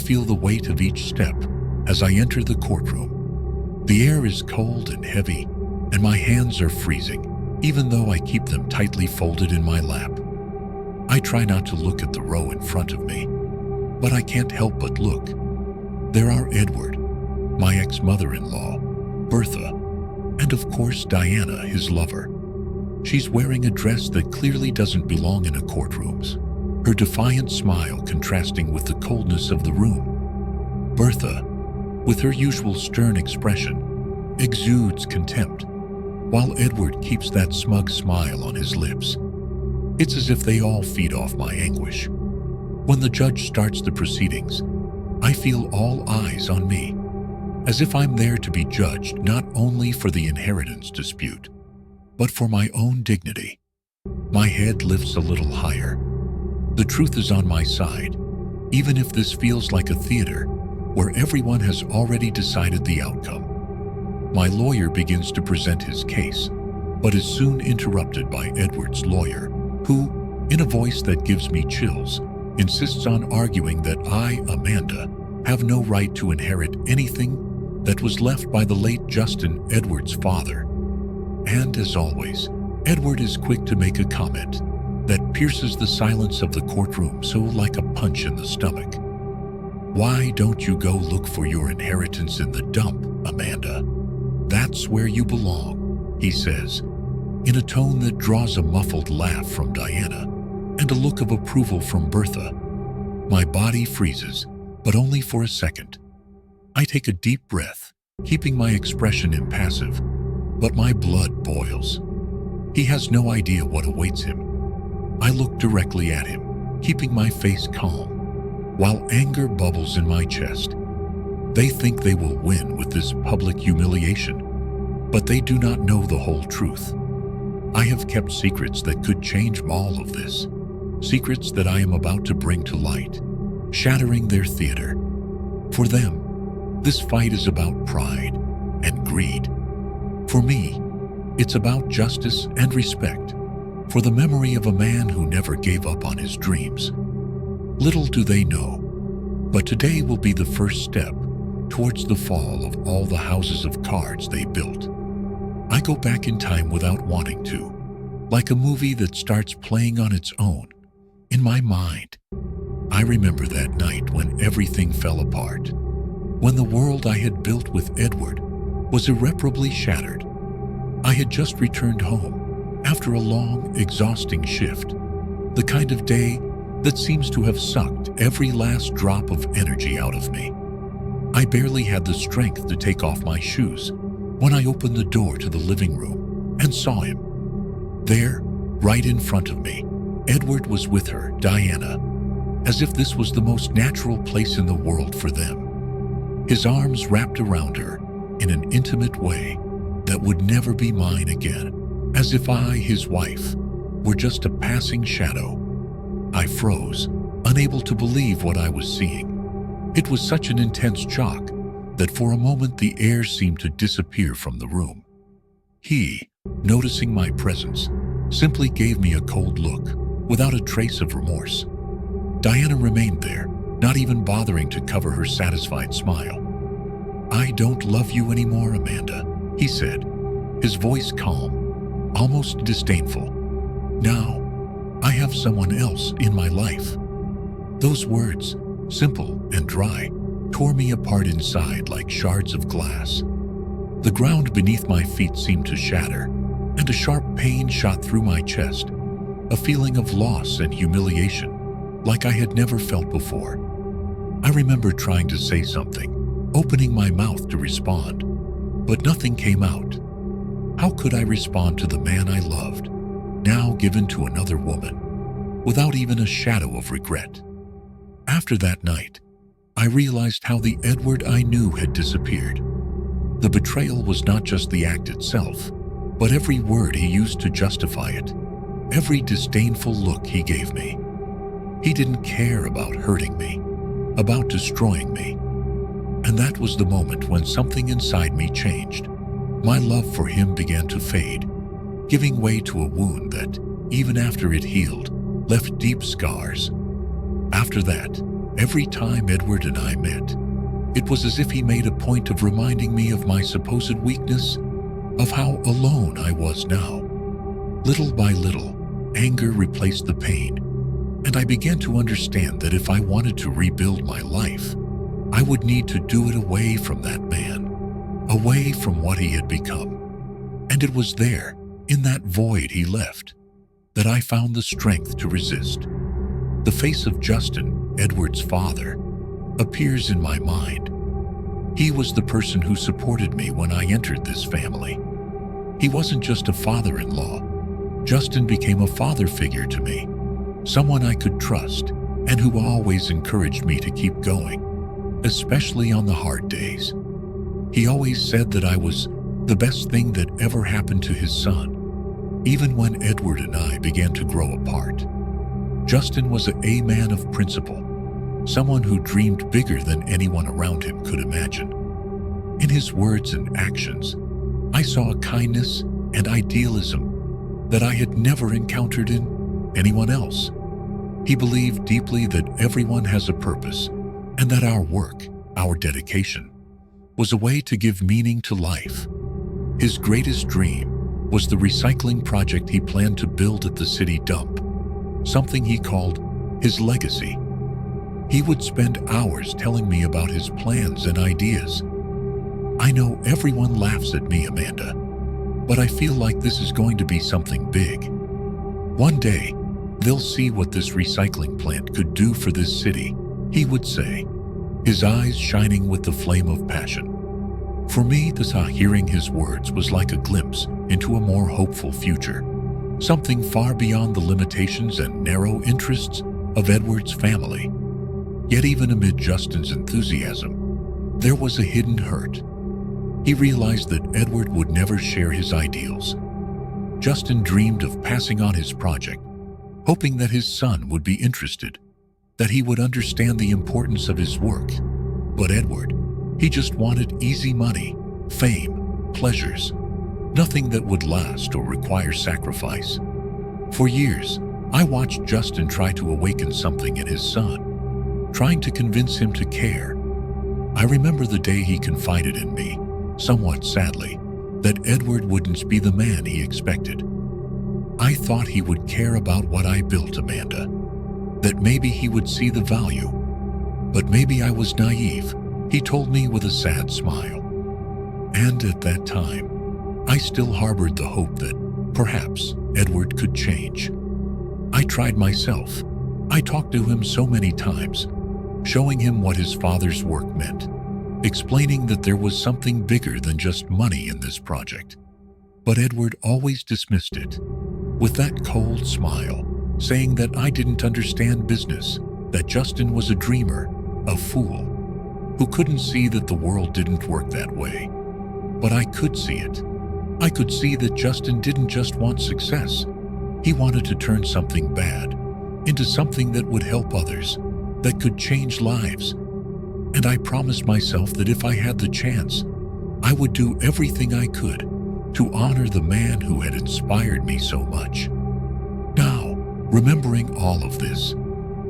feel the weight of each step as I enter the courtroom. The air is cold and heavy, and my hands are freezing, even though I keep them tightly folded in my lap. I try not to look at the row in front of me, but I can't help but look. There are Edward, my ex-mother-in-law, Bertha, and of course Diana, his lover. She's wearing a dress that clearly doesn't belong in a courtroom's, her defiant smile contrasting with the coldness of the room. Bertha, with her usual stern expression, exudes contempt, while Edward keeps that smug smile on his lips. It's as if they all feed off my anguish. When the judge starts the proceedings, I feel all eyes on me, as if I'm there to be judged not only for the inheritance dispute, but for my own dignity. My head lifts a little higher. The truth is on my side, even if this feels like a theater where everyone has already decided the outcome. My lawyer begins to present his case, but is soon interrupted by Edward's lawyer, who, in a voice that gives me chills, insists on arguing that I, Amanda, have no right to inherit anything that was left by the late Justin, Edward's father. And as always, Edward is quick to make a comment that pierces the silence of the courtroom so like a punch in the stomach. "Why don't you go look for your inheritance in the dump, Amanda? That's where you belong," he says, in a tone that draws a muffled laugh from Diana and a look of approval from Bertha. My body freezes, but only for a second. I take a deep breath, keeping my expression impassive, but my blood boils. He has no idea what awaits him. I look directly at him, keeping my face calm, while anger bubbles in my chest. They think they will win with this public humiliation, but they do not know the whole truth. I have kept secrets that could change all of this, secrets that I am about to bring to light, shattering their theater. For them, this fight is about pride and greed. For me, it's about justice and respect for the memory of a man who never gave up on his dreams. Little do they know, but today will be the first step towards the fall of all the houses of cards they built. I go back in time without wanting to, like a movie that starts playing on its own. In my mind, I remember that night when everything fell apart, when the world I had built with Edward was irreparably shattered. I had just returned home after a long, exhausting shift, the kind of day that seems to have sucked every last drop of energy out of me. I barely had the strength to take off my shoes when I opened the door to the living room and saw him. There, right in front of me, Edward was with her, Diana, as if this was the most natural place in the world for them. His arms wrapped around her in an intimate way that would never be mine again, as if I, his wife, were just a passing shadow. I froze, unable to believe what I was seeing. It was such an intense shock that for a moment the air seemed to disappear from the room. He, noticing my presence, simply gave me a cold look, without a trace of remorse. Diana remained there, not even bothering to cover her satisfied smile. "I don't love you anymore, Amanda," he said, his voice calm, almost disdainful. "Now, I have someone else in my life." Those words, simple and dry, tore me apart inside like shards of glass. The ground beneath my feet seemed to shatter, and a sharp pain shot through my chest, a feeling of loss and humiliation like I had never felt before. I remember trying to say something, opening my mouth to respond, but nothing came out. How could I respond to the man I loved, now given to another woman, without even a shadow of regret? After that night, I realized how the Edward I knew had disappeared. The betrayal was not just the act itself, but every word he used to justify it, every disdainful look he gave me. He didn't care about hurting me, about destroying me. And that was the moment when something inside me changed. My love for him began to fade, giving way to a wound that, even after it healed, left deep scars. After that, Every time Edward and I met, it was as if he made a point of reminding me of my supposed weakness, of how alone I was now. Little by little, anger replaced the pain, and I began to understand that if I wanted to rebuild my life, I would need to do it away from that man, away from what he had become. And it was there, in that void he left, that I found the strength to resist. The face of Justin, Edward's father, appears in my mind. He was the person who supported me when I entered this family. He wasn't just a father-in-law. Justin became a father figure to me, someone I could trust and who always encouraged me to keep going, especially on the hard days. He always said that I was the best thing that ever happened to his son, even when Edward and I began to grow apart. Justin was a man of principle, someone who dreamed bigger than anyone around him could imagine. In his words and actions, I saw a kindness and idealism that I had never encountered in anyone else. He believed deeply that everyone has a purpose and that our work, our dedication, was a way to give meaning to life. His greatest dream was the recycling project he planned to build at the city dump, something he called his legacy. He would spend hours telling me about his plans and ideas. I know everyone laughs at me, Amanda, but I feel like this is going to be something big. One day, they'll see what this recycling plant could do for this city, he would say, his eyes shining with the flame of passion. For me, hearing his words was like a glimpse into a more hopeful future, something far beyond the limitations and narrow interests of Edward's family. Yet even amid Justin's enthusiasm, there was a hidden hurt. He realized that Edward would never share his ideals. Justin dreamed of passing on his project, hoping that his son would be interested, that he would understand the importance of his work. But Edward, he just wanted easy money, fame, pleasures, nothing that would last or require sacrifice. For years, I watched Justin try to awaken something in his son, trying to convince him to care. I remember the day he confided in me, somewhat sadly, that Edward wouldn't be the man he expected. I thought he would care about what I built, Amanda, that maybe he would see the value. But maybe I was naive, he told me with a sad smile. And at that time, I still harbored the hope that perhaps Edward could change. I tried myself. I talked to him so many times, showing him what his father's work meant, explaining that there was something bigger than just money in this project. But Edward always dismissed it, with that cold smile, saying that I didn't understand business, that Justin was a dreamer, a fool, who couldn't see that the world didn't work that way. But I could see it. I could see that Justin didn't just want success. He wanted to turn something bad into something that would help others, that could change lives. And I promised myself that if I had the chance, I would do everything I could to honor the man who had inspired me so much. Now, remembering all of this,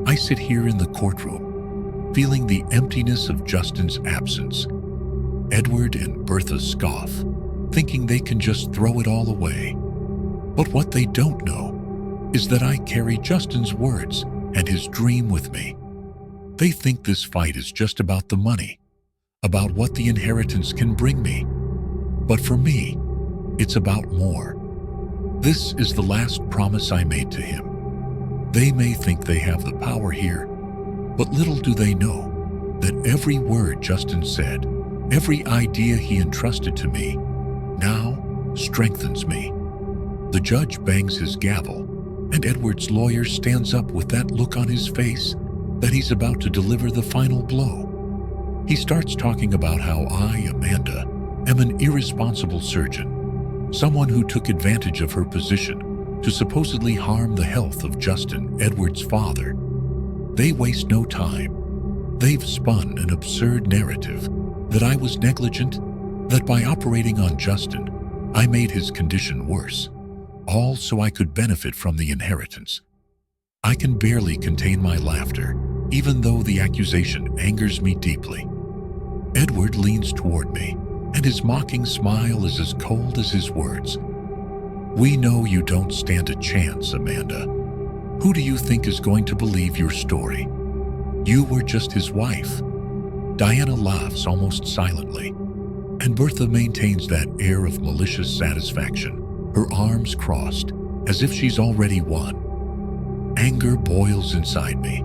I sit here in the courtroom, feeling the emptiness of Justin's absence. Edward and Bertha scoff, thinking they can just throw it all away. But what they don't know is that I carry Justin's words and his dream with me. They think this fight is just about the money, about what the inheritance can bring me. But for me, it's about more. This is the last promise I made to him. They may think they have the power here, but little do they know that every word Justin said, every idea he entrusted to me, now strengthens me. The judge bangs his gavel, and Edward's lawyer stands up with that look on his face that he's about to deliver the final blow. He starts talking about how I, Amanda, am an irresponsible surgeon, someone who took advantage of her position to supposedly harm the health of Justin, Edward's father. They waste no time. They've spun an absurd narrative that I was negligent, that by operating on Justin, I made his condition worse, all so I could benefit from the inheritance. I can barely contain my laughter, even though the accusation angers me deeply. Edward leans toward me, and his mocking smile is as cold as his words. "We know you don't stand a chance, Amanda. Who do you think is going to believe your story? You were just his wife." Diana laughs almost silently, and Bertha maintains that air of malicious satisfaction, her arms crossed, as if she's already won. Anger boils inside me.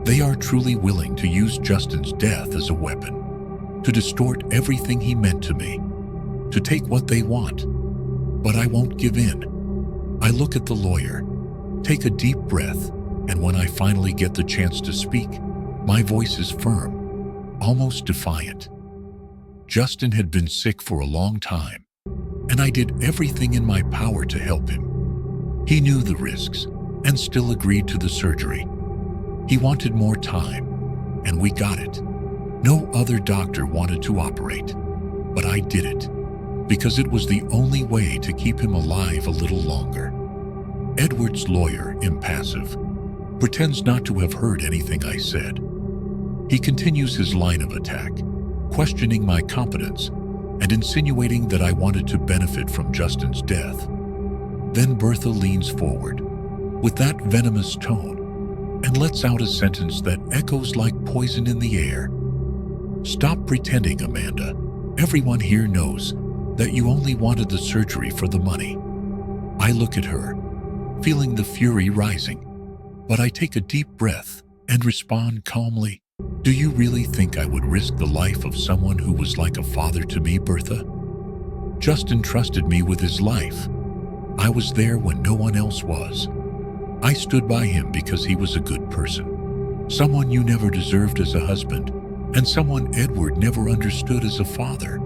They are truly willing to use Justin's death as a weapon, to distort everything he meant to me, to take what they want. But I won't give in. I look at the lawyer, take a deep breath, and when I finally get the chance to speak, my voice is firm, almost defiant. Justin had been sick for a long time, and I did everything in my power to help him. He knew the risks and still agreed to the surgery. He wanted more time, and we got it. No other doctor wanted to operate, but I did it, because it was the only way to keep him alive a little longer. Edward's lawyer, impassive, pretends not to have heard anything I said. He continues his line of attack, questioning my competence and insinuating that I wanted to benefit from Justin's death. Then Bertha leans forward, with that venomous tone, and lets out a sentence that echoes like poison in the air. "Stop pretending, Amanda. Everyone here knows that you only wanted the surgery for the money." I look at her, feeling the fury rising, but I take a deep breath and respond calmly. "Do you really think I would risk the life of someone who was like a father to me, Bertha? Justin trusted me with his life. I was there when no one else was. I stood by him because he was a good person, someone you never deserved as a husband, and someone Edward never understood as a father."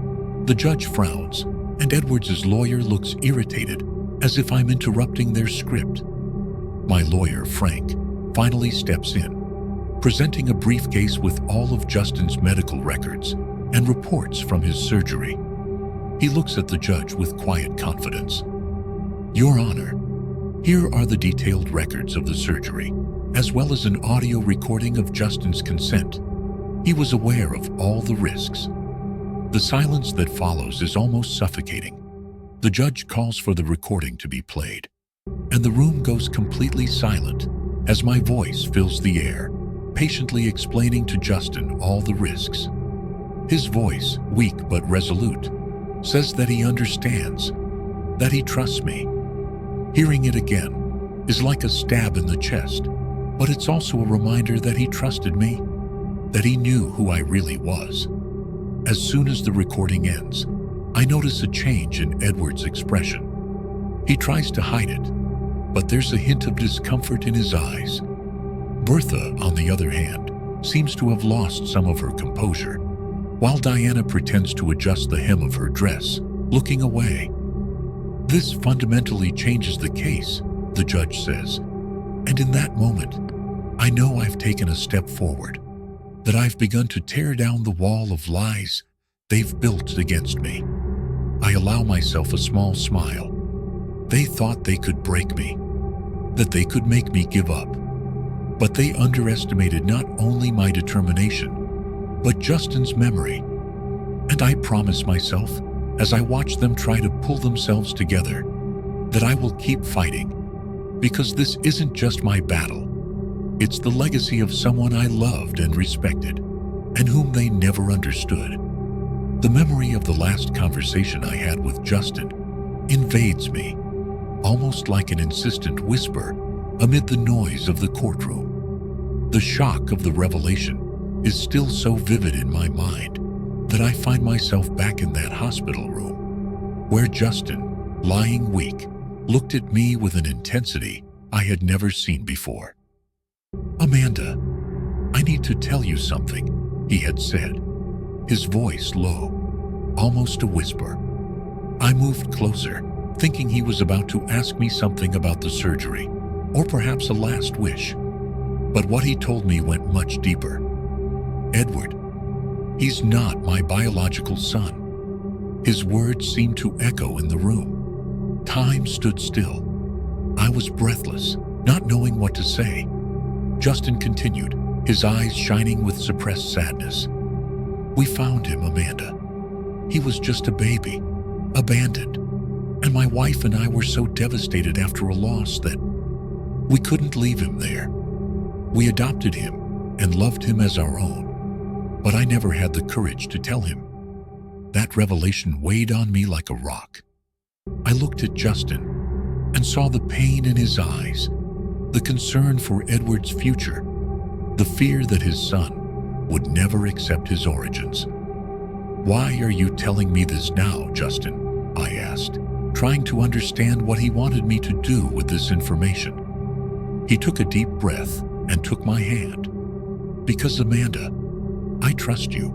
The judge frowns, and Edward's lawyer looks irritated, as if I'm interrupting their script. My lawyer, Frank, finally steps in, presenting a briefcase with all of Justin's medical records and reports from his surgery. He looks at the judge with quiet confidence. "Your Honor, here are the detailed records of the surgery, as well as an audio recording of Justin's consent. He was aware of all the risks." The silence that follows is almost suffocating. The judge calls for the recording to be played, and the room goes completely silent as my voice fills the air, patiently explaining to Justin all the risks. His voice, weak but resolute, says that he understands, that he trusts me. Hearing it again is like a stab in the chest, but it's also a reminder that he trusted me, that he knew who I really was. As soon as the recording ends, I notice a change in Edward's expression. He tries to hide it, but there's a hint of discomfort in his eyes. Bertha, on the other hand, seems to have lost some of her composure, while Diana pretends to adjust the hem of her dress, looking away. "This fundamentally changes the case," the judge says, and in that moment, I know I've taken a step forward, that I've begun to tear down the wall of lies they've built against me. I allow myself a small smile. They thought they could break me, that they could make me give up. But they underestimated not only my determination, but Justin's memory. And I promise myself, as I watch them try to pull themselves together, that I will keep fighting, because this isn't just my battle. It's the legacy of someone I loved and respected, and whom they never understood. The memory of the last conversation I had with Justin invades me, almost like an insistent whisper amid the noise of the courtroom. The shock of the revelation is still so vivid in my mind that I find myself back in that hospital room, where Justin, lying weak, looked at me with an intensity I had never seen before. "Amanda, I need to tell you something," he had said, his voice low, almost a whisper. I moved closer, thinking he was about to ask me something about the surgery, or perhaps a last wish. But what he told me went much deeper. "Edward, he's not my biological son." His words seemed to echo in the room. Time stood still. I was breathless, not knowing what to say. Justin continued, his eyes shining with suppressed sadness. "We found him, Amanda. He was just a baby, abandoned, and my wife and I were so devastated after a loss that we couldn't leave him there. We adopted him and loved him as our own, but I never had the courage to tell him." That revelation weighed on me like a rock. I looked at Justin and saw the pain in his eyes, the concern for Edward's future, the fear that his son would never accept his origins. "Why are you telling me this now, Justin?" I asked, trying to understand what he wanted me to do with this information. He took a deep breath and took my hand. "Because, Amanda, I trust you.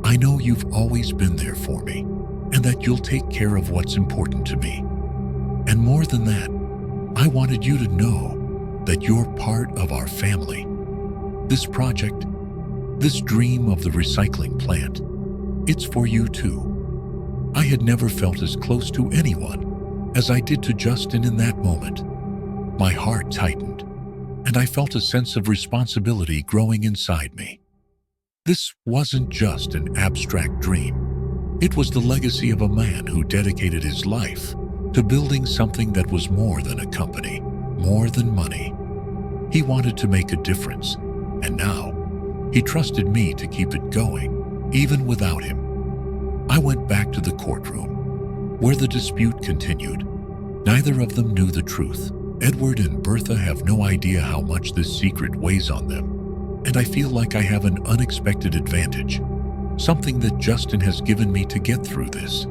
I know you've always been there for me, and that you'll take care of what's important to me. And more than that, I wanted you to know that you're part of our family. This project, this dream of the recycling plant, it's for you too." I had never felt as close to anyone as I did to Justin in that moment. My heart tightened, and I felt a sense of responsibility growing inside me. This wasn't just an abstract dream. It was the legacy of a man who dedicated his life to building something that was more than a company, more than money. He wanted to make a difference, and now he trusted me to keep it going, even without him. I went back to the courtroom, where the dispute continued. Neither of them knew the truth. Edward and Bertha have no idea how much this secret weighs on them, and I feel like I have an unexpected advantage, something that Justin has given me to get through this.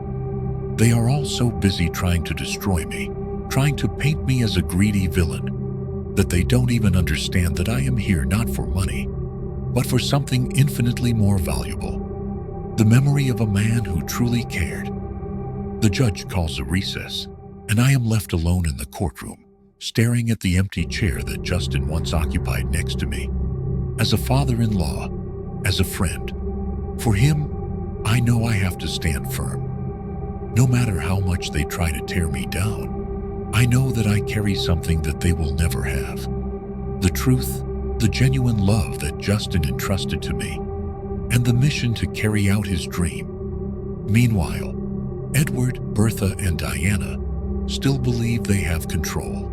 They are all so busy trying to destroy me, trying to paint me as a greedy villain, that they don't even understand that I am here not for money, but for something infinitely more valuable: the memory of a man who truly cared. The judge calls a recess, and I am left alone in the courtroom, staring at the empty chair that Justin once occupied next to me. As a father-in-law, as a friend, for him, I know I have to stand firm. No matter how much they try to tear me down, I know that I carry something that they will never have. The truth, the genuine love that Justin entrusted to me, and the mission to carry out his dream. Meanwhile, Edward, Bertha, and Diana still believe they have control.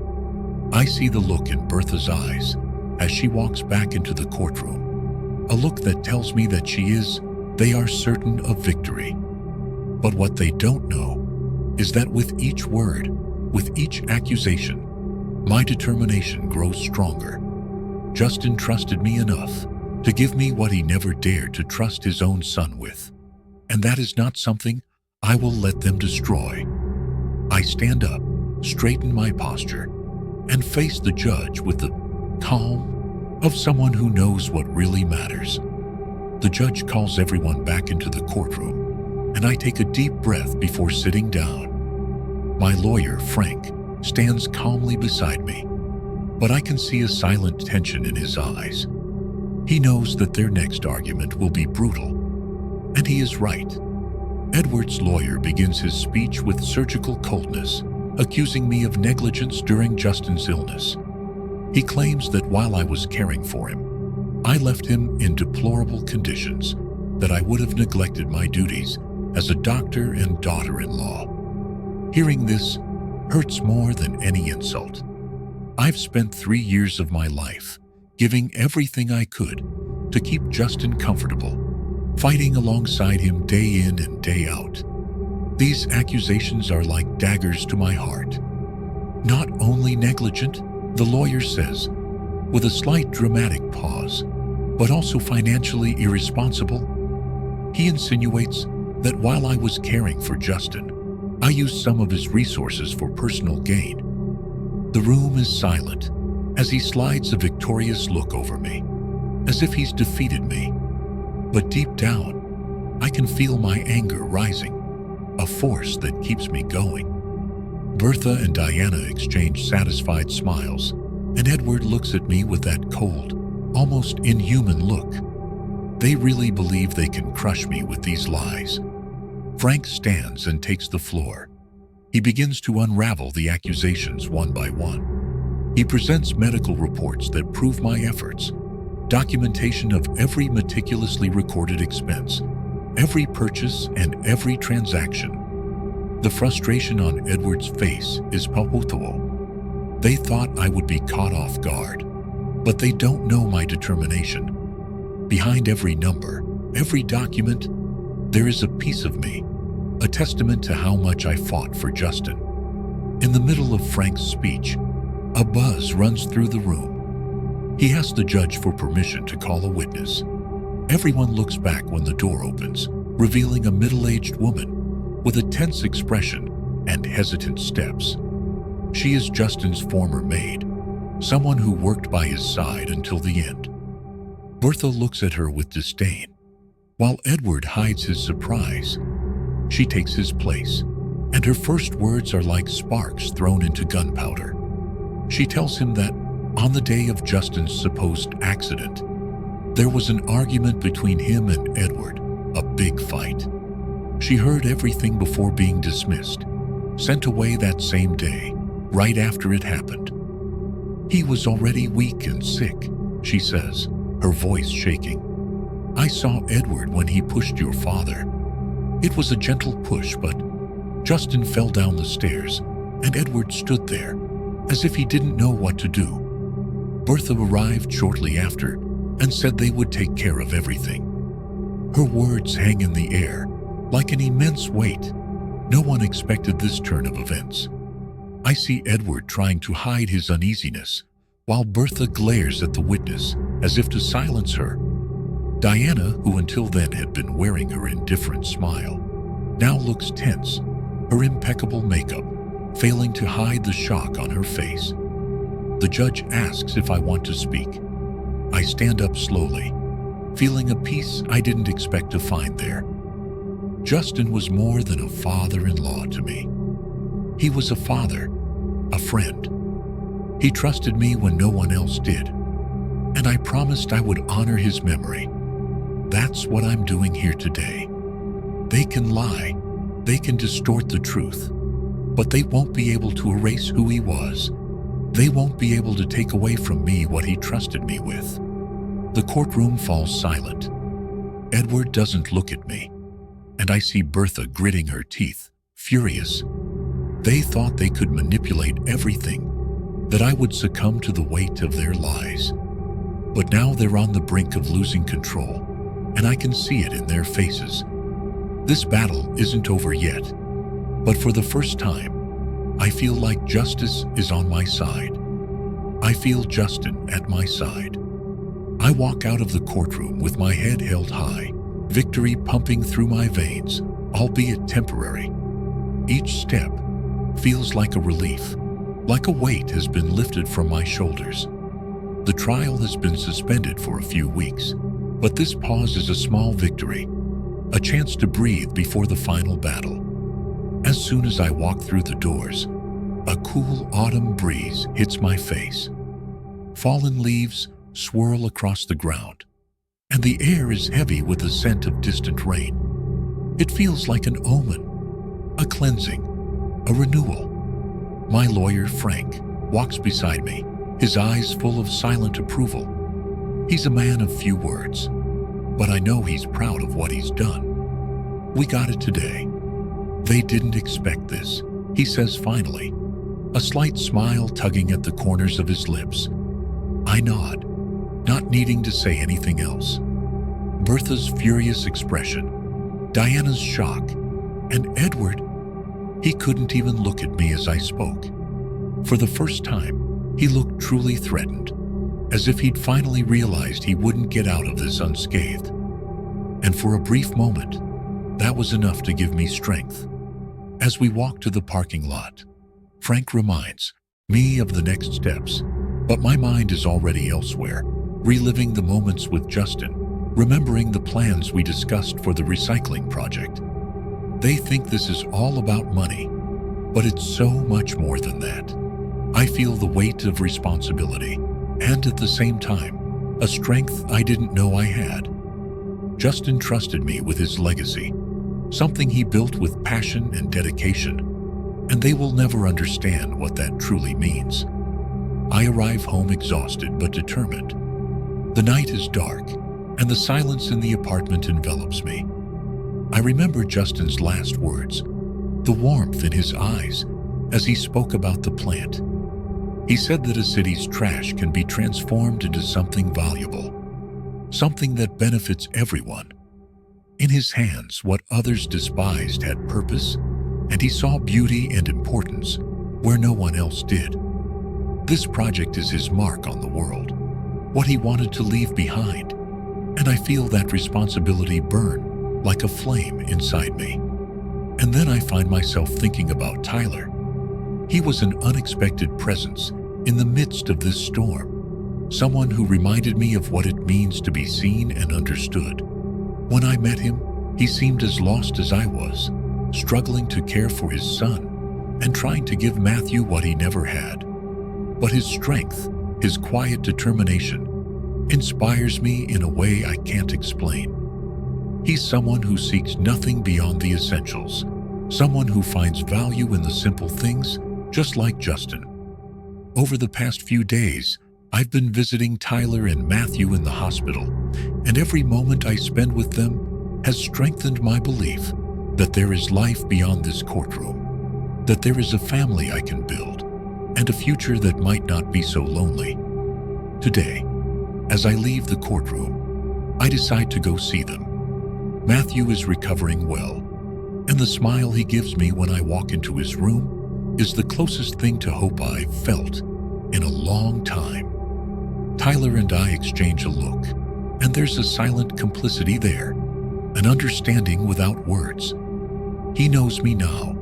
I see the look in Bertha's eyes as she walks back into the courtroom, a look that tells me that they are certain of victory. But what they don't know is that with each word, with each accusation, my determination grows stronger. Justin trusted me enough to give me what he never dared to trust his own son with, and that is not something I will let them destroy. I stand up, straighten my posture, and face the judge with the calm of someone who knows what really matters. The judge calls everyone back into the courtroom, and I take a deep breath before sitting down. My lawyer, Frank, stands calmly beside me, but I can see a silent tension in his eyes. He knows that their next argument will be brutal, and he is right. Edward's lawyer begins his speech with surgical coldness, accusing me of negligence during Justin's illness. He claims that while I was caring for him, I left him in deplorable conditions, that I would have neglected my duties as a doctor and daughter-in-law. Hearing this hurts more than any insult. I've spent 3 years of my life giving everything I could to keep Justin comfortable, fighting alongside him day in and day out. These accusations are like daggers to my heart. Not only negligent, the lawyer says, with a slight dramatic pause, but also financially irresponsible. He insinuates that while I was caring for Justin, I used some of his resources for personal gain. The room is silent as he slides a victorious look over me, as if he's defeated me. But deep down, I can feel my anger rising, a force that keeps me going. Bertha and Diana exchange satisfied smiles, and Edward looks at me with that cold, almost inhuman look. They really believe they can crush me with these lies. Frank stands and takes the floor. He begins to unravel the accusations one by one. He presents medical reports that prove my efforts, Documentation of every meticulously recorded expense, every purchase and every transaction. The frustration on Edward's face is palpable. They thought I would be caught off guard, but they don't know my determination. Behind every number, every document, there is a piece of me, a testament to how much I fought for Justin. In the middle of Frank's speech, a buzz runs through the room. He asks the judge for permission to call a witness. Everyone looks back when the door opens, revealing a middle-aged woman with a tense expression and hesitant steps. She is Justin's former maid, someone who worked by his side until the end. Bertha looks at her with disdain, while Edward hides his surprise. She takes his place, and her first words are like sparks thrown into gunpowder. She tells him that on the day of Justin's supposed accident, there was an argument between him and Edward, a big fight. She heard everything before being dismissed, sent away that same day, right after it happened. He was already weak and sick, she says, her voice shaking. I saw Edward when he pushed your father. It was a gentle push, but Justin fell down the stairs, and Edward stood there, as if he didn't know what to do. Bertha arrived shortly after and said they would take care of everything. Her words hang in the air, like an immense weight. No one expected this turn of events. I see Edward trying to hide his uneasiness, while Bertha glares at the witness as if to silence her. Diana, who until then had been wearing her indifferent smile, now looks tense, her impeccable makeup failing to hide the shock on her face. The judge asks if I want to speak. I stand up slowly, feeling a peace I didn't expect to find there. Justin was more than a father-in-law to me. He was a father, a friend. He trusted me when no one else did, and I promised I would honor his memory. That's what I'm doing here today. They can lie, they can distort the truth, but they won't be able to erase who he was. They won't be able to take away from me what he trusted me with. The courtroom falls silent. Edward doesn't look at me, and I see Bertha gritting her teeth, furious. They thought they could manipulate everything, that I would succumb to the weight of their lies. But now they're on the brink of losing control, and I can see it in their faces. This battle isn't over yet, but for the first time, I feel like justice is on my side. I feel Justin at my side. I walk out of the courtroom with my head held high, victory pumping through my veins, albeit temporary. Each step feels like a relief, like a weight has been lifted from my shoulders. The trial has been suspended for a few weeks, but this pause is a small victory, a chance to breathe before the final battle. As soon as I walk through the doors, a cool autumn breeze hits my face. Fallen leaves swirl across the ground, and the air is heavy with the scent of distant rain. It feels like an omen, a cleansing, a renewal. My lawyer, Frank, walks beside me, his eyes full of silent approval. He's a man of few words, but I know he's proud of what he's done. We got it today. They didn't expect this, he says finally, a slight smile tugging at the corners of his lips. I nod, not needing to say anything else. Bertha's furious expression, Diana's shock, and Edward, he couldn't even look at me as I spoke. For the first time, he looked truly threatened, as if he'd finally realized he wouldn't get out of this unscathed. And for a brief moment, that was enough to give me strength. As we walk to the parking lot, Frank reminds me of the next steps, but my mind is already elsewhere, reliving the moments with Justin, remembering the plans we discussed for the recycling project. They think this is all about money, but it's so much more than that. I feel the weight of responsibility, and at the same time, a strength I didn't know I had. Justin trusted me with his legacy, something he built with passion and dedication, and they will never understand what that truly means. I arrive home exhausted but determined. The night is dark, and the silence in the apartment envelops me. I remember Justin's last words, the warmth in his eyes as he spoke about the plant. He said that a city's trash can be transformed into something valuable, something that benefits everyone. In his hands, what others despised had purpose, and he saw beauty and importance where no one else did. This project is his mark on the world, what he wanted to leave behind, and I feel that responsibility burn like a flame inside me. And then I find myself thinking about Tyler. He was an unexpected presence in the midst of this storm, someone who reminded me of what it means to be seen and understood. When I met him, he seemed as lost as I was, struggling to care for his son and trying to give Matthew what he never had. But his strength, his quiet determination, inspires me in a way I can't explain. He's someone who seeks nothing beyond the essentials, someone who finds value in the simple things, just like Justin. Over the past few days, I've been visiting Tyler and Matthew in the hospital, and every moment I spend with them has strengthened my belief that there is life beyond this courtroom, that there is a family I can build, and a future that might not be so lonely. Today, as I leave the courtroom, I decide to go see them. Matthew is recovering well, and the smile he gives me when I walk into his room is the closest thing to hope I've felt in a long time. Tyler and I exchange a look, and there's a silent complicity there, an understanding without words. He knows me now,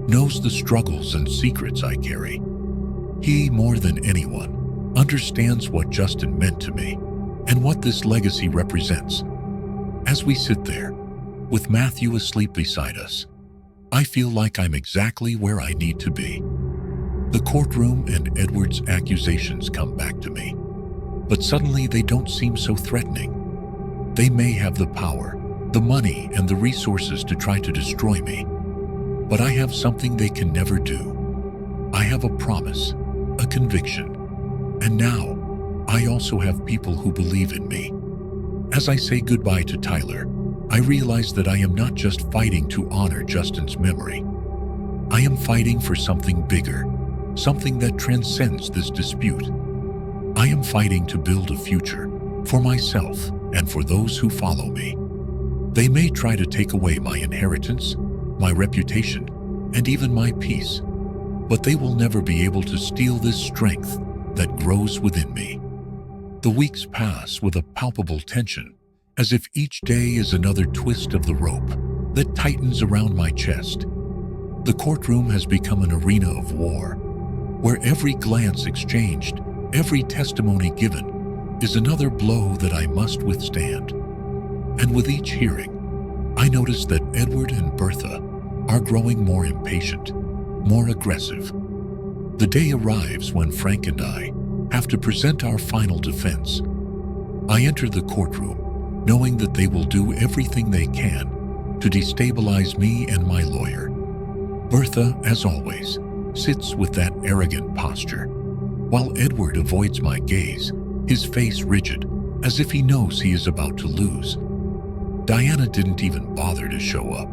knows the struggles and secrets I carry. He, more than anyone, understands what Justin meant to me and what this legacy represents. As we sit there, with Matthew asleep beside us, I feel like I'm exactly where I need to be. The courtroom and Edward's accusations come back to me, but suddenly they don't seem so threatening. They may have the power, the money, and the resources to try to destroy me, but I have something they can never do. I have a promise, a conviction, and now I also have people who believe in me. As I say goodbye to Tyler, I realize that I am not just fighting to honor Justin's memory. I am fighting for something bigger, something that transcends this dispute. I am fighting to build a future for myself and for those who follow me. They may try to take away my inheritance, my reputation, and even my peace, but they will never be able to steal this strength that grows within me. The weeks pass with a palpable tension, as if each day is another twist of the rope that tightens around my chest. The courtroom has become an arena of war, where every glance exchanged, every testimony given, is another blow that I must withstand. And with each hearing, I notice that Edward and Bertha are growing more impatient, more aggressive. The day arrives when Frank and I have to present our final defense. I enter the courtroom knowing that they will do everything they can to destabilize me and my lawyer. Bertha, as always, sits with that arrogant posture, while Edward avoids my gaze, his face rigid, as if he knows he is about to lose. Diana didn't even bother to show up.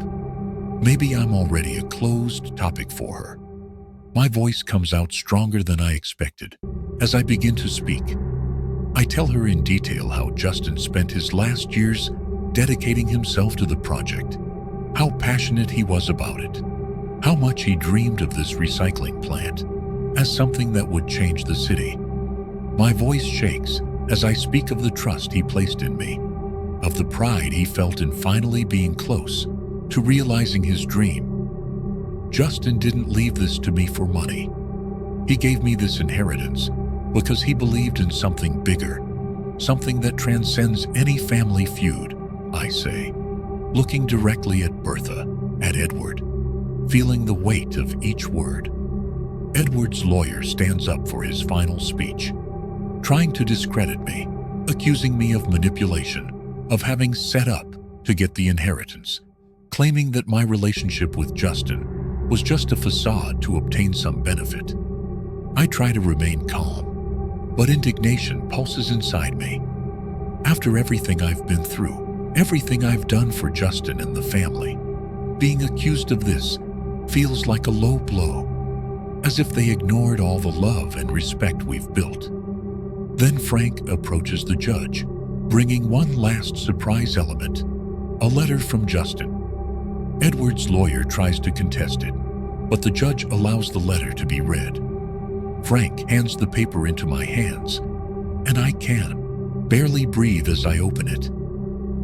Maybe I'm already a closed topic for her. My voice comes out stronger than I expected as I begin to speak. I tell her in detail how Justin spent his last years dedicating himself to the project, how passionate he was about it, how much he dreamed of this recycling plant as something that would change the city. My voice shakes as I speak of the trust he placed in me, of the pride he felt in finally being close to realizing his dream. Justin didn't leave this to me for money. He gave me this inheritance because he believed in something bigger, something that transcends any family feud, I say, looking directly at Bertha, at Edward, feeling the weight of each word. Edward's lawyer stands up for his final speech, trying to discredit me, accusing me of manipulation, of having set up to get the inheritance, claiming that my relationship with Justin was just a facade to obtain some benefit. I try to remain calm, but indignation pulses inside me. After everything I've been through, everything I've done for Justin and the family, being accused of this feels like a low blow, as if they ignored all the love and respect we've built. Then Frank approaches the judge, bringing one last surprise element, a letter from Justin. Edward's lawyer tries to contest it, but the judge allows the letter to be read. Frank hands the paper into my hands, and I can barely breathe as I open it.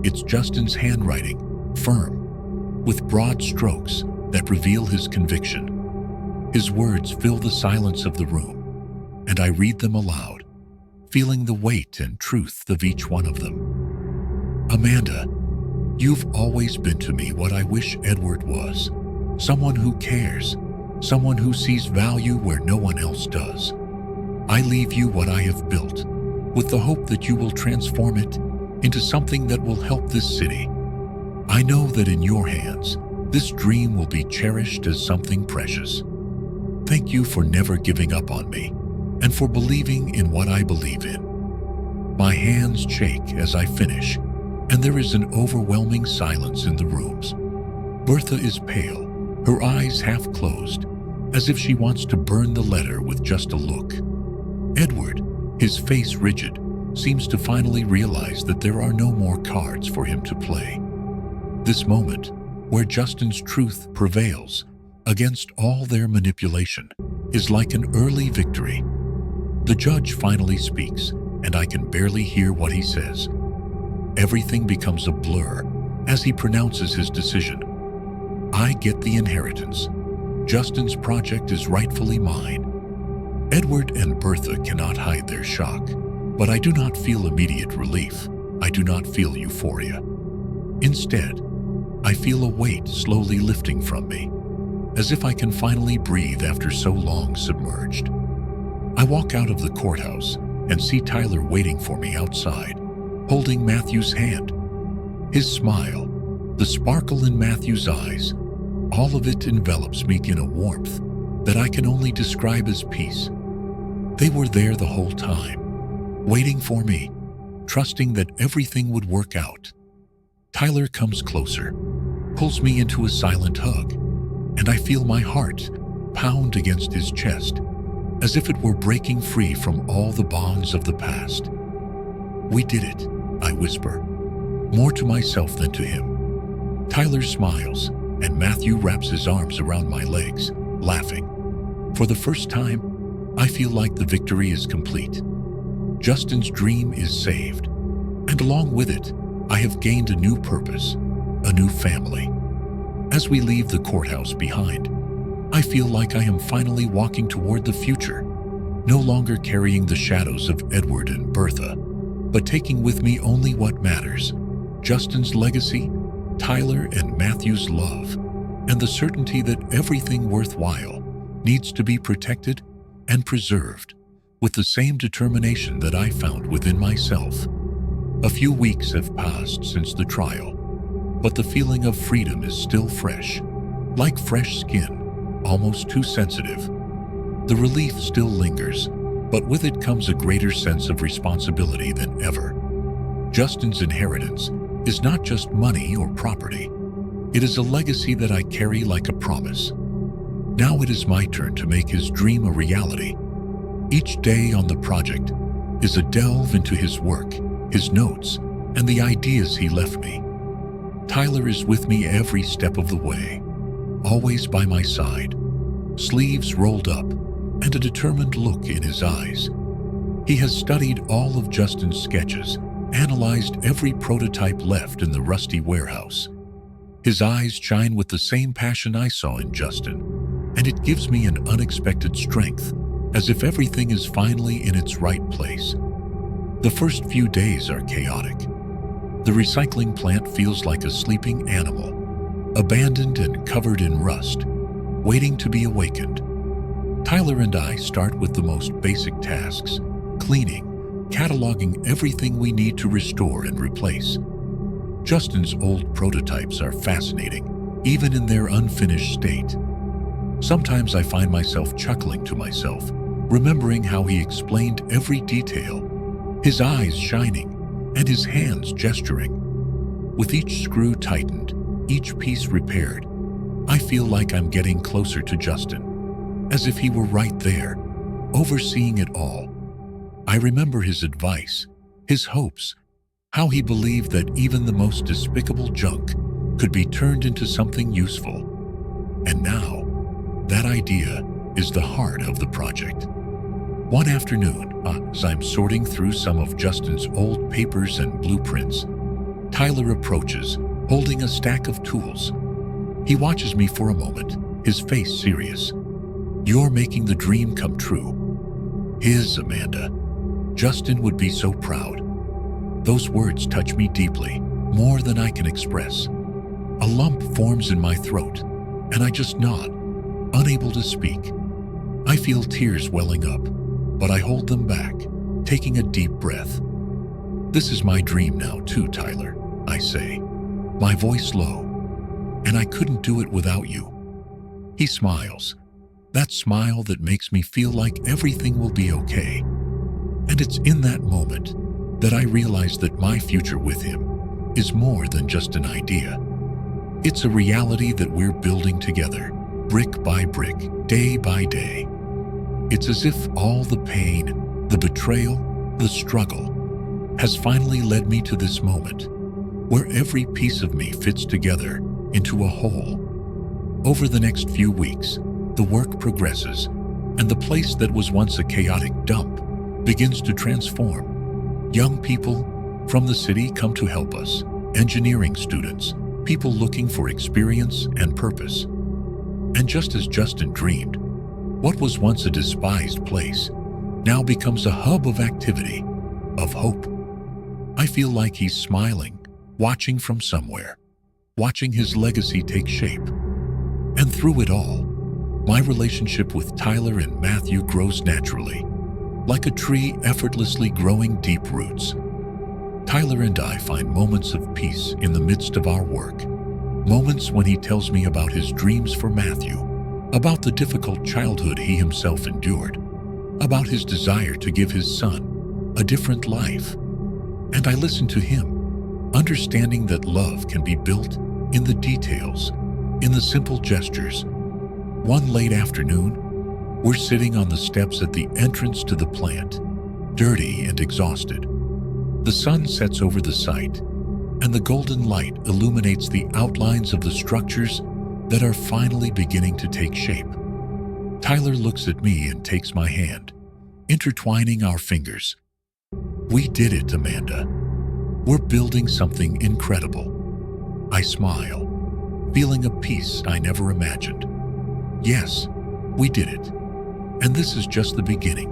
It's Justin's handwriting, firm, with broad strokes that reveal his conviction. His words fill the silence of the room, and I read them aloud, feeling the weight and truth of each one of them. Amanda, you've always been to me what I wish Edward was. Someone who cares, someone who sees value where no one else does. I leave you what I have built, with the hope that you will transform it into something that will help this city. I know that in your hands, this dream will be cherished as something precious. Thank you for never giving up on me, and for believing in what I believe in. My hands shake as I finish, and there is an overwhelming silence in the rooms. Bertha is pale, her eyes half closed, as if she wants to burn the letter with just a look. Edward, his face rigid, seems to finally realize that there are no more cards for him to play. This moment, where Justin's truth prevails against all their manipulation, is like an early victory. The judge finally speaks, and I can barely hear what he says. Everything becomes a blur as he pronounces his decision. I get the inheritance. Justin's project is rightfully mine. Edward and Bertha cannot hide their shock, but I do not feel immediate relief. I do not feel euphoria. Instead, I feel a weight slowly lifting from me, as if I can finally breathe after so long submerged. I walk out of the courthouse and see Tyler waiting for me outside, holding Matthew's hand. His smile, the sparkle in Matthew's eyes, all of it envelops me in a warmth that I can only describe as peace. They were there the whole time, waiting for me, trusting that everything would work out. Tyler comes closer, pulls me into a silent hug, and I feel my heart pound against his chest, as if it were breaking free from all the bonds of the past. We did it, I whisper, more to myself than to him. Tyler smiles, and Matthew wraps his arms around my legs, laughing. For the first time, I feel like the victory is complete. Justin's dream is saved, and along with it, I have gained a new purpose, a new family. As we leave the courthouse behind, I feel like I am finally walking toward the future, no longer carrying the shadows of Edward and Bertha, but taking with me only what matters: Justin's legacy, Tyler and Matthew's love, and the certainty that everything worthwhile needs to be protected and preserved with the same determination that I found within myself. A few weeks have passed since the trial, but the feeling of freedom is still fresh, like fresh skin, almost too sensitive. The relief still lingers, but with it comes a greater sense of responsibility than ever. Justin's inheritance is not just money or property. It is a legacy that I carry like a promise. Now it is my turn to make his dream a reality. Each day on the project is a delve into his work, his notes, and the ideas he left me. Tyler is with me every step of the way, always by my side, sleeves rolled up and a determined look in his eyes. He has studied all of Justin's sketches, analyzed every prototype left in the rusty warehouse. His eyes shine with the same passion I saw in Justin, and it gives me an unexpected strength, as if everything is finally in its right place. The first few days are chaotic. The recycling plant feels like a sleeping animal, abandoned and covered in rust, waiting to be awakened. Tyler and I start with the most basic tasks: cleaning, cataloging everything we need to restore and replace. Justin's old prototypes are fascinating, even in their unfinished state. Sometimes I find myself chuckling to myself, remembering how he explained every detail, his eyes shining, and his hands gesturing. With each screw tightened, each piece repaired, I feel like I'm getting closer to Justin, as if he were right there, overseeing it all. I remember his advice, his hopes, how he believed that even the most despicable junk could be turned into something useful. And now, that idea is the heart of the project. One afternoon, as I'm sorting through some of Justin's old papers and blueprints, Tyler approaches, holding a stack of tools. He watches me for a moment, his face serious. "You're making the dream come true." His Amanda. Justin would be so proud. Those words touch me deeply, more than I can express. A lump forms in my throat, and I just nod, unable to speak. I feel tears welling up, but I hold them back, taking a deep breath. "This is my dream now too, Tyler," I say, my voice low, "and I couldn't do it without you." He smiles, that smile that makes me feel like everything will be okay. And it's in that moment that I realize that my future with him is more than just an idea. It's a reality that we're building together, brick by brick, day by day. It's as if all the pain, the betrayal, the struggle has finally led me to this moment where every piece of me fits together into a whole. Over the next few weeks, the work progresses, and the place that was once a chaotic dump begins to transform. Young people from the city come to help us, engineering students, people looking for experience and purpose. And just as Justin dreamed, what was once a despised place now becomes a hub of activity, of hope. I feel like he's smiling, watching from somewhere, watching his legacy take shape. And through it all, my relationship with Tyler and Matthew grows naturally, like a tree effortlessly growing deep roots. Tyler and I find moments of peace in the midst of our work, moments when he tells me about his dreams for Matthew, about the difficult childhood he himself endured, about his desire to give his son a different life. And I listen to him, understanding that love can be built in the details, in the simple gestures. One late afternoon, we're sitting on the steps at the entrance to the plant, dirty and exhausted. The sun sets over the site, and the golden light illuminates the outlines of the structures that are finally beginning to take shape. Tyler looks at me and takes my hand, intertwining our fingers. "We did it, Amanda. We're building something incredible." I smile, feeling a peace I never imagined. Yes, we did it. And this is just the beginning.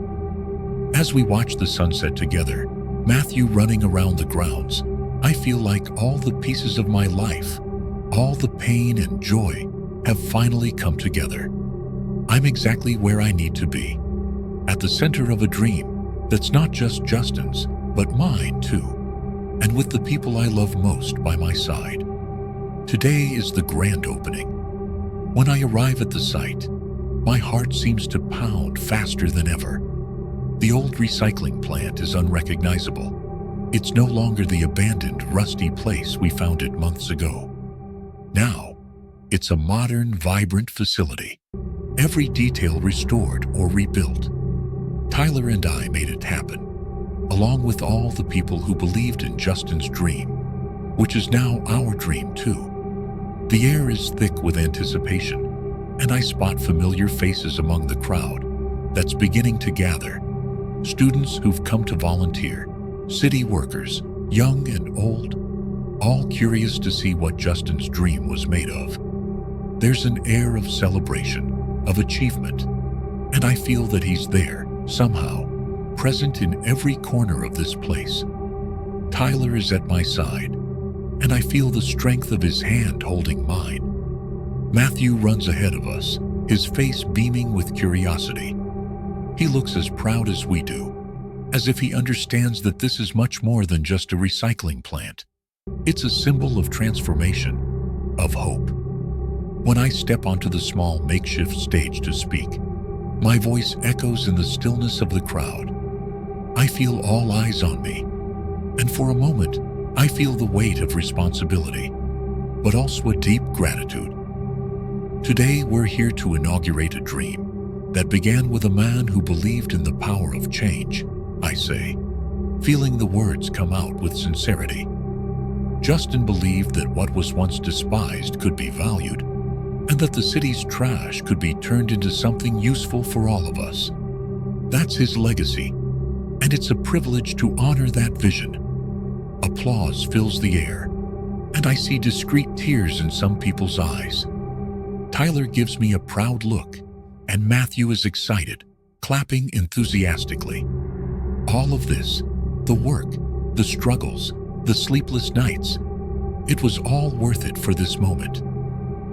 As we watch the sunset together, Matthew running around the grounds, I feel like all the pieces of my life, all the pain and joy, have finally come together. I'm exactly where I need to be, at the center of a dream that's not just Justin's, but mine too, and with the people I love most by my side. Today is the grand opening. When I arrive at the site, my heart seems to pound faster than ever. The old recycling plant is unrecognizable. It's no longer the abandoned, rusty place we found it months ago. Now, it's a modern, vibrant facility, every detail restored or rebuilt. Tyler and I made it happen, along with all the people who believed in Justin's dream, which is now our dream too. The air is thick with anticipation, and I spot familiar faces among the crowd that's beginning to gather. Students who've come to volunteer, city workers, young and old, all curious to see what Justin's dream was made of. There's an air of celebration, of achievement, and I feel that he's there, somehow, present in every corner of this place. Tyler is at my side, and I feel the strength of his hand holding mine. Matthew runs ahead of us, his face beaming with curiosity. He looks as proud as we do, as if he understands that this is much more than just a recycling plant. It's a symbol of transformation, of hope. When I step onto the small makeshift stage to speak, my voice echoes in the stillness of the crowd. I feel all eyes on me, And for a moment, I feel the weight of responsibility, but also a deep gratitude. Today, we're here to inaugurate a dream that began with a man who believed in the power of change, I say, feeling the words come out with sincerity. Justin believed that what was once despised could be valued, and that the city's trash could be turned into something useful for all of us. That's his legacy, and it's a privilege to honor that vision. Applause fills the air, and I see discreet tears in some people's eyes. Tyler gives me a proud look, and Matthew is excited, clapping enthusiastically. All of this, the work, the struggles, the sleepless nights, it was all worth it for this moment.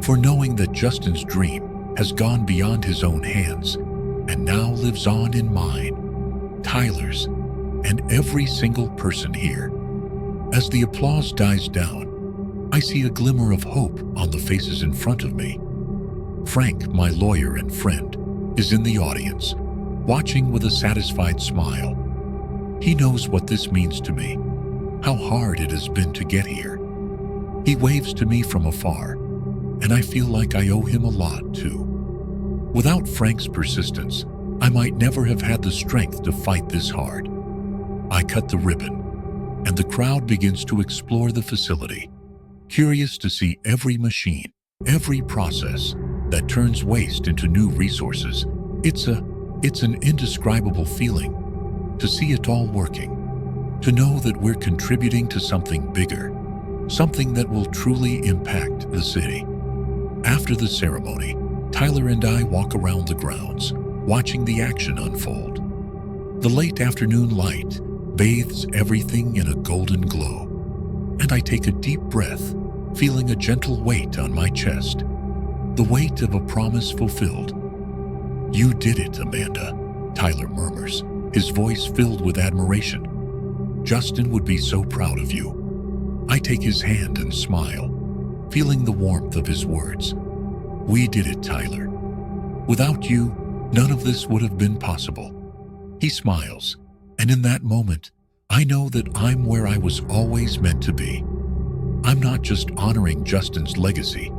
For knowing that Justin's dream has gone beyond his own hands and now lives on in mine, Tyler's, and every single person here. As the applause dies down, I see a glimmer of hope on the faces in front of me. Frank, my lawyer and friend, is in the audience, watching with a satisfied smile. He knows what this means to me, how hard it has been to get here. He waves to me from afar, and I feel like I owe him a lot too. Without Frank's persistence, I might never have had the strength to fight this hard. I cut the ribbon, and the crowd begins to explore the facility, curious to see every machine, every process that turns waste into new resources. It's an indescribable feeling to see it all working, to know that we're contributing to something bigger, something that will truly impact the city. After the ceremony, Tyler and I walk around the grounds, watching the action unfold. The late afternoon light bathes everything in a golden glow, and I take a deep breath, feeling a gentle weight on my chest, the weight of a promise fulfilled. "You did it, Amanda," Tyler murmurs, his voice filled with admiration. "Justin would be so proud of you." I take his hand and smile, feeling the warmth of his words. "We did it, Tyler. Without you, none of this would have been possible." He smiles, and in that moment, I know that I'm where I was always meant to be. I'm not just honoring Justin's legacy,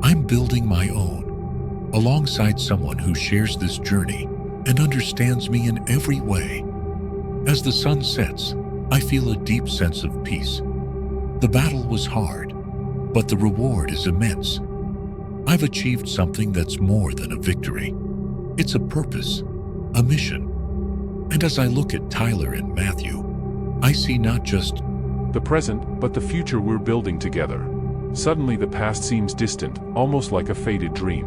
I'm building my own, alongside someone who shares this journey and understands me in every way. As the sun sets, I feel a deep sense of peace. The battle was hard, but the reward is immense. I've achieved something that's more than a victory. It's a purpose, a mission. And as I look at Tyler and Matthew, I see not just the present, but the future we're building together. Suddenly the past seems distant, almost like a faded dream.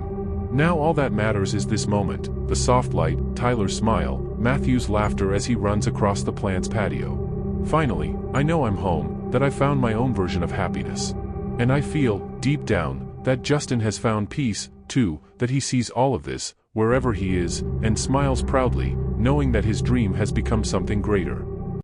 Now all that matters is this moment, the soft light, Tyler's smile, Matthew's laughter as he runs across the plant's patio. Finally, I know I'm home, that I found my own version of happiness. And I feel, deep down, that Justin has found peace, too, that he sees all of this, wherever he is, and smiles proudly, knowing that his dream has become something greater.